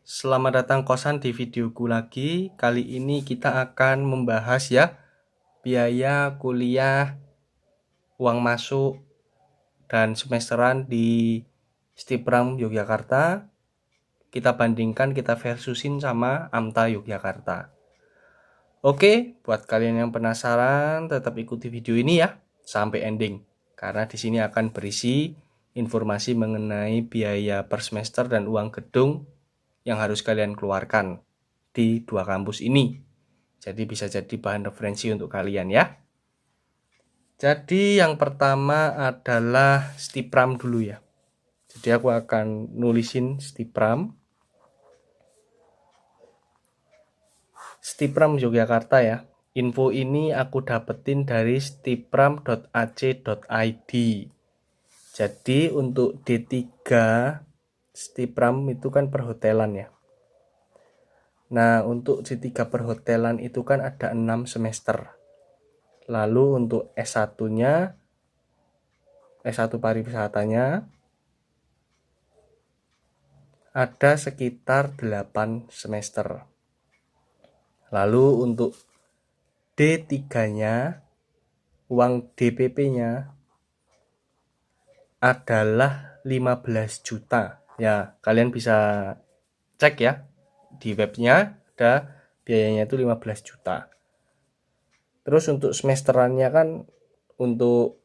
Selamat datang kosan di videoku lagi. Kali ini kita akan membahas ya biaya kuliah, uang masuk dan semesteran di Stipram Yogyakarta. Kita bandingkan, kita versusin sama AMTA Yogyakarta. Oke, buat kalian yang penasaran tetap ikuti video ini ya sampai ending. Karena di sini akan berisi informasi mengenai biaya per semester dan uang gedung yang harus kalian keluarkan di dua kampus ini. Jadi bisa jadi bahan referensi untuk kalian ya. Jadi yang pertama adalah Stipram dulu ya. Jadi aku akan nulisin Stipram. Stipram Yogyakarta ya. Info ini aku dapetin dari stipram.ac.id. Jadi untuk D3 Stipram itu kan perhotelan ya. Nah, untuk D3 perhotelan itu kan ada 6 semester. Lalu untuk S1-nya, S1 pariwisatanya ada sekitar 8 semester. Lalu untuk D3-nya, uang DPP-nya adalah 15 juta. Ya, kalian bisa cek ya. Di webnya ada biayanya itu 15 juta. Terus untuk semesterannya kan untuk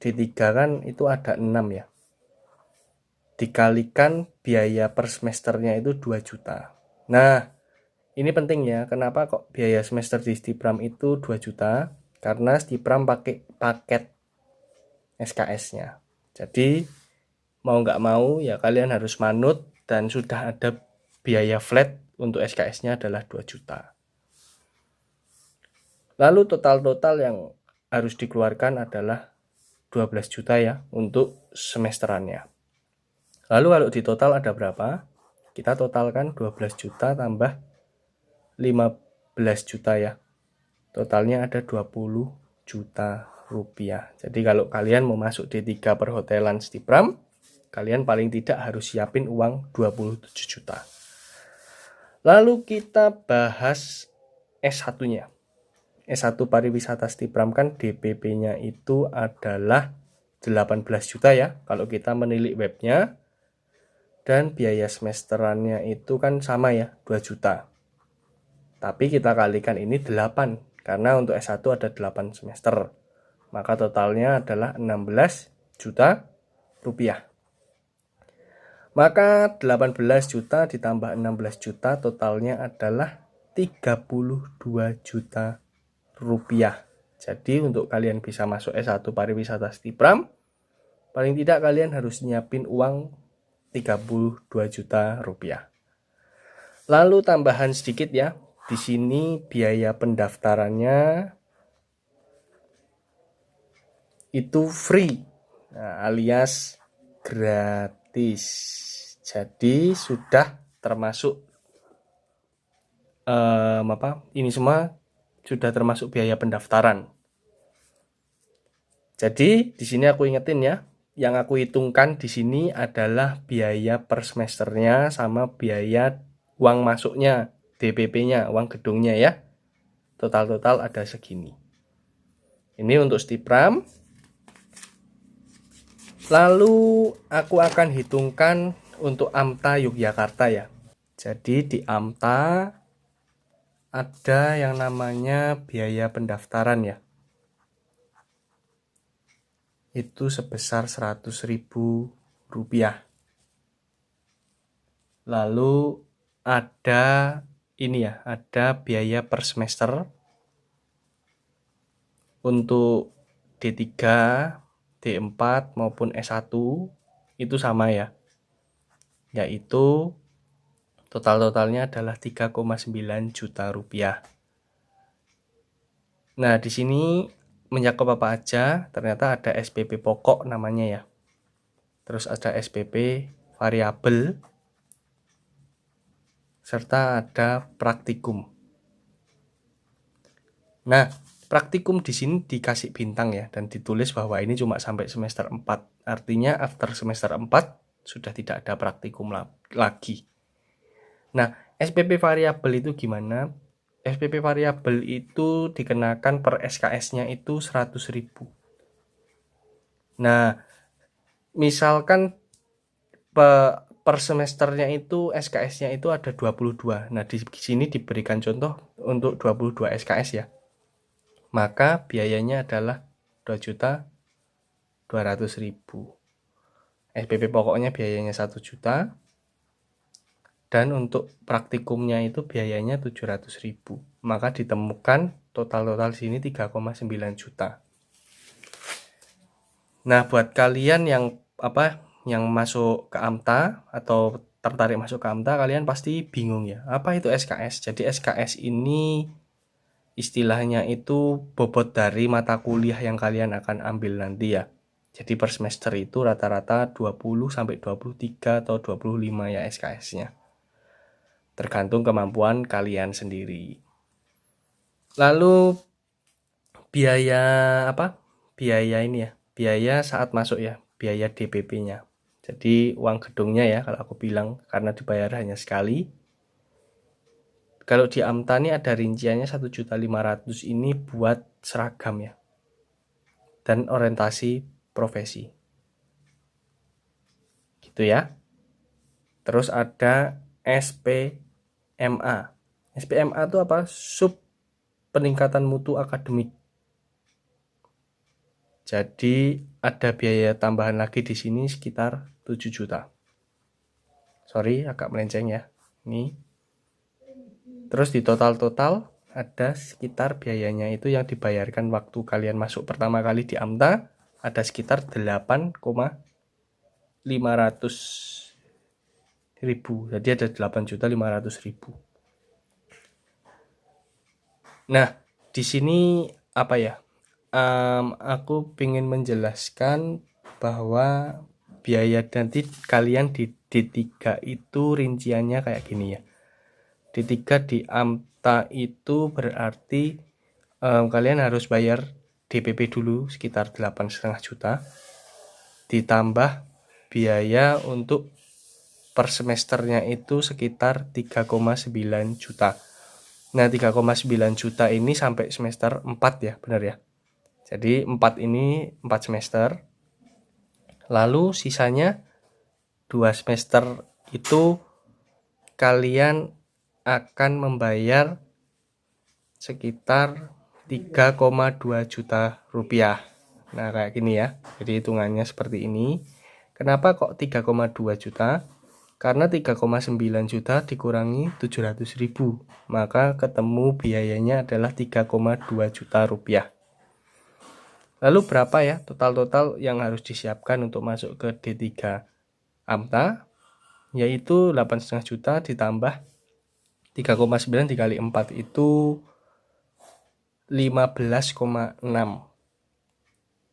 D3 kan itu ada 6 ya. Dikalikan biaya per semesternya itu 2 juta. Nah, ini penting ya. Kenapa kok biaya semester di Stipram itu 2 juta? Karena Stipram pakai paket SKS-nya. Jadi mau nggak mau ya kalian harus manut dan sudah ada biaya flat untuk SKS-nya adalah 2 juta. Lalu total yang harus dikeluarkan adalah 12 juta ya untuk semesterannya. Lalu kalau di total ada berapa? Kita totalkan 12 juta tambah 15 juta ya. Totalnya ada 20 juta rupiah. Jadi kalau kalian mau masuk D3 perhotelan Stipram, kalian paling tidak harus siapin uang 27 juta. Lalu kita bahas S1-nya. S1 pariwisata Stipram kan DPP-nya itu adalah 18 juta ya. Kalau kita menilik webnya. Dan biaya semesterannya itu kan sama ya, 2 juta. Tapi kita kalikan ini 8. Karena untuk S1 ada 8 semester. Maka totalnya adalah 16 juta rupiah. Maka 18 juta ditambah 16 juta totalnya adalah 32 juta rupiah. Jadi untuk kalian bisa masuk S1 pariwisata Stipram, paling tidak kalian harus nyiapin uang 32 juta rupiah. Lalu tambahan sedikit ya. Di sini biaya pendaftarannya itu free, alias gratis. Jadi sudah termasuk ini semua sudah termasuk biaya pendaftaran. Jadi di sini aku ingetin ya, yang aku hitungkan di sini adalah biaya per semesternya sama biaya uang masuknya, DPP-nya, uang gedungnya ya. Total ada segini. Ini untuk Stipram. Lalu aku akan hitungkan untuk AMTA Yogyakarta ya. Jadi di AMTA ada yang namanya biaya pendaftaran ya. Itu sebesar 100.000 rupiah. Lalu ada ini ya, ada biaya per semester untuk D3, D4 maupun S1 itu sama ya. Yaitu totalnya adalah 3,9 juta rupiah. Nah, di sini mencakup apa aja? Ternyata ada SPP pokok namanya ya. Terus ada SPP variabel serta ada praktikum. Nah, praktikum di sini dikasih bintang ya dan ditulis bahwa ini cuma sampai semester 4. Artinya after semester 4 sudah tidak ada praktikum lagi. Nah, SPP variabel itu gimana? SPP variabel itu dikenakan per SKS-nya itu 100.000. Nah, misalkan per semesternya itu SKS-nya itu ada 22. Nah, di sini diberikan contoh untuk 22 SKS ya. Maka biayanya adalah 2.200.000. SPP pokoknya biayanya 1 juta. Dan untuk praktikumnya itu biayanya 700.000. Maka ditemukan total sini 3,9 juta. Nah, buat kalian yang masuk ke AMTA atau tertarik masuk ke AMTA, kalian pasti bingung ya. Apa itu SKS? Jadi SKS ini istilahnya itu bobot dari mata kuliah yang kalian akan ambil nanti ya. Jadi per semester itu rata-rata 20 sampai 23 atau 25 ya SKS-nya. Tergantung kemampuan kalian sendiri. Lalu biaya Biaya ini ya. Biaya saat masuk ya, biaya DPP-nya. Jadi uang gedungnya ya kalau aku bilang, karena dibayar hanya sekali. Kalau di AMTA ini ada rinciannya 1.500.000 ini buat seragam ya. Dan orientasi profesi. Gitu ya. Terus ada SPMA. SPMA itu apa? Sub peningkatan mutu akademik. Jadi ada biaya tambahan lagi di sini sekitar 7 juta. Sorry, agak melenceng ya. Ini. Terus di total ada sekitar biayanya itu yang dibayarkan waktu kalian masuk pertama kali di AMTA ada sekitar 8,500.000. Jadi ada 8.500.000. Nah, di sini apa ya? Aku ingin menjelaskan bahwa biaya nanti kalian di D3 itu rinciannya kayak gini ya. D3 di AMTA itu berarti kalian harus bayar DPP dulu sekitar 8,5 juta. Ditambah biaya untuk per semesternya itu sekitar 3,9 juta. Nah, 3,9 juta ini sampai semester 4 ya, benar ya. Jadi 4 semester. Lalu sisanya 2 semester itu kalian akan membayar sekitar 3,2 juta rupiah. Nah, kayak gini ya. Jadi hitungannya seperti ini. Kenapa kok 3,2 juta? Karena 3,9 juta dikurangi 700.000. Maka ketemu biayanya adalah 3,2 juta rupiah. Lalu berapa ya total yang harus disiapkan untuk masuk ke D3 AMTA? Yaitu 8,5 juta ditambah 3,9 dikali 4 itu 15,6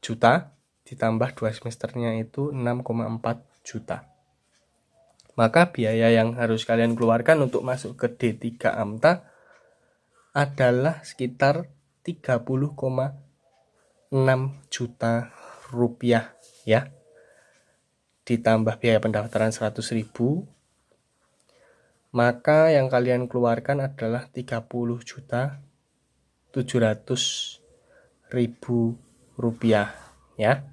juta ditambah 2 semesternya itu 6,4 juta. Maka biaya yang harus kalian keluarkan untuk masuk ke D3 AMTA adalah sekitar 30,6 juta rupiah ya. Ditambah biaya pendaftaran 100.000, maka yang kalian keluarkan adalah 30.700.000 rupiah ya.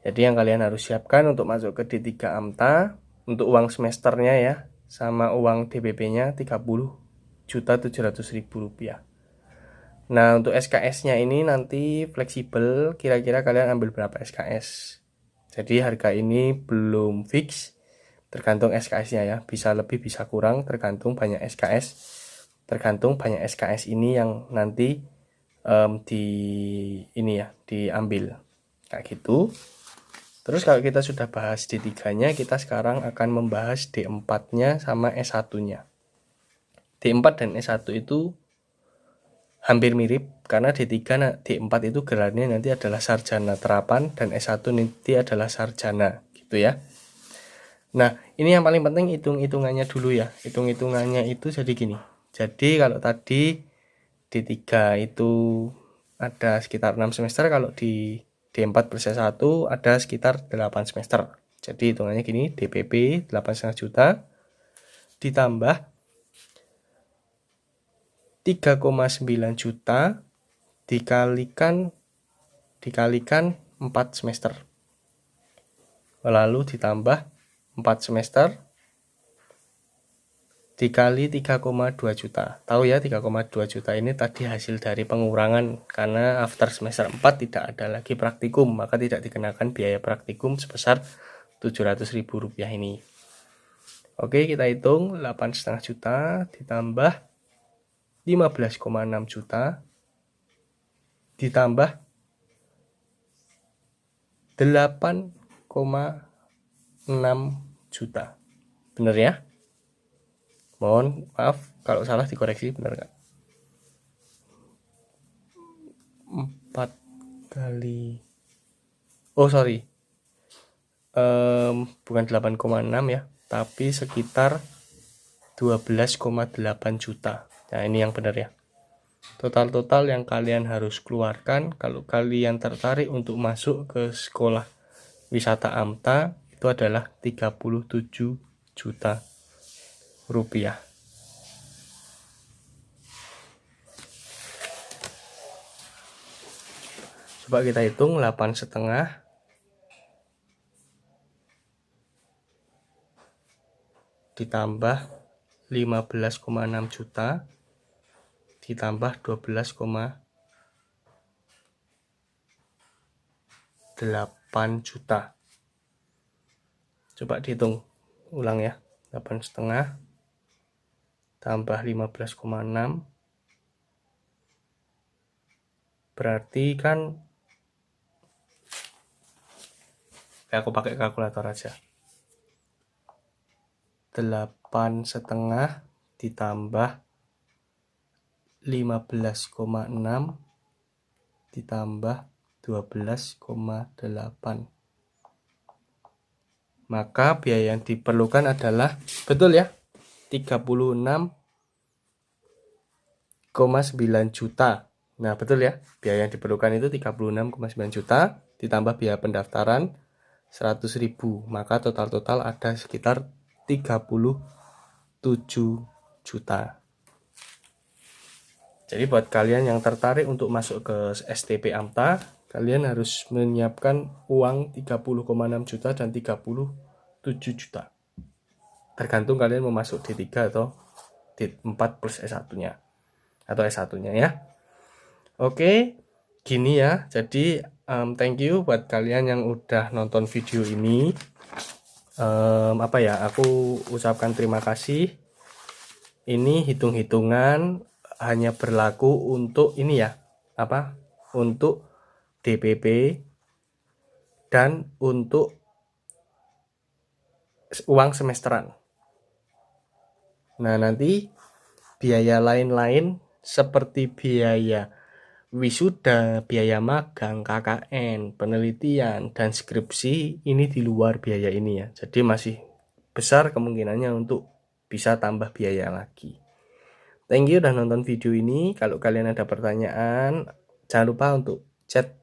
Jadi yang kalian harus siapkan untuk masuk ke D3 AMTA untuk uang semesternya ya sama uang DPP-nya 30.700.000 rupiah. Nah, untuk SKS-nya ini nanti fleksibel, kira-kira kalian ambil berapa SKS. Jadi harga ini belum fix, tergantung SKS-nya ya. Bisa lebih, bisa kurang, tergantung banyak SKS. Tergantung banyak SKS ini yang nanti diambil. Kayak gitu. Terus kalau kita sudah bahas D3-nya, kita sekarang akan membahas D4-nya sama S1-nya. D4 dan S1 itu hampir mirip karena D3 D4 itu gelarnya nanti adalah sarjana terapan dan S1 nanti adalah sarjana gitu ya. Nah, ini yang paling penting hitung-hitungannya dulu ya. Hitung-hitungannya itu jadi gini. Jadi kalau tadi D3 itu ada sekitar 6 semester, kalau di D4 plus S1 ada sekitar 8 semester. Jadi hitungannya gini, DPP 8,5 juta ditambah 3,9 juta dikalikan 4 semester. Lalu ditambah 4 semester dikali 3,2 juta. Tahu ya, 3,2 juta ini tadi hasil dari pengurangan karena after semester 4 tidak ada lagi praktikum, maka tidak dikenakan biaya praktikum sebesar Rp700.000 ini. Oke, kita hitung 8,5 juta ditambah 15,6 juta ditambah 8,6 juta. Bener ya? Mohon maaf kalau salah dikoreksi, benar nggak? 4 kali, oh sorry, bukan 8,6 ya, tapi sekitar 12,8 juta. Nah ini yang benar ya. Total yang kalian harus keluarkan kalau kalian tertarik untuk masuk ke sekolah wisata AMTA itu adalah 37 juta rupiah. Coba kita hitung 8,5 ditambah 15,6 juta ditambah 12,8 juta. Coba dihitung ulang ya. 8,5 tambah 15,6 berarti kan, aku pakai kalkulator aja. 8,5 ditambah 15,6 ditambah 12,8. Maka biaya yang diperlukan adalah, betul ya, 36,9 juta. Nah betul ya, biaya yang diperlukan itu 36,9 juta ditambah biaya pendaftaran 100.000. Maka total ada sekitar 37 juta. Jadi buat kalian yang tertarik untuk masuk ke STP AMTA, kalian harus menyiapkan uang 30,6 juta dan 37 juta. Tergantung kalian mau masuk D3 atau D4 plus S1-nya atau S1-nya ya. Oke, gini ya. Jadi thank you buat kalian yang udah nonton video ini. Aku ucapkan terima kasih. Ini hitung-hitungan hanya berlaku untuk ini ya, untuk DPP dan untuk uang semesteran. Nah nanti biaya lain-lain seperti biaya wisuda, biaya magang, KKN, penelitian, dan skripsi ini di luar biaya ini ya. Jadi masih besar kemungkinannya untuk bisa tambah biaya lagi. Thank you udah nonton video ini. Kalau kalian ada pertanyaan, jangan lupa untuk chat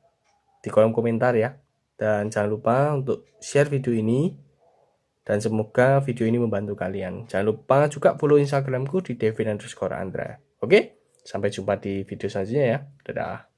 di kolom komentar ya. Dan jangan lupa untuk share video ini. Dan semoga video ini membantu kalian. Jangan lupa juga follow Instagramku di Devin_Andra. Oke? Sampai jumpa di video selanjutnya ya. Dadah.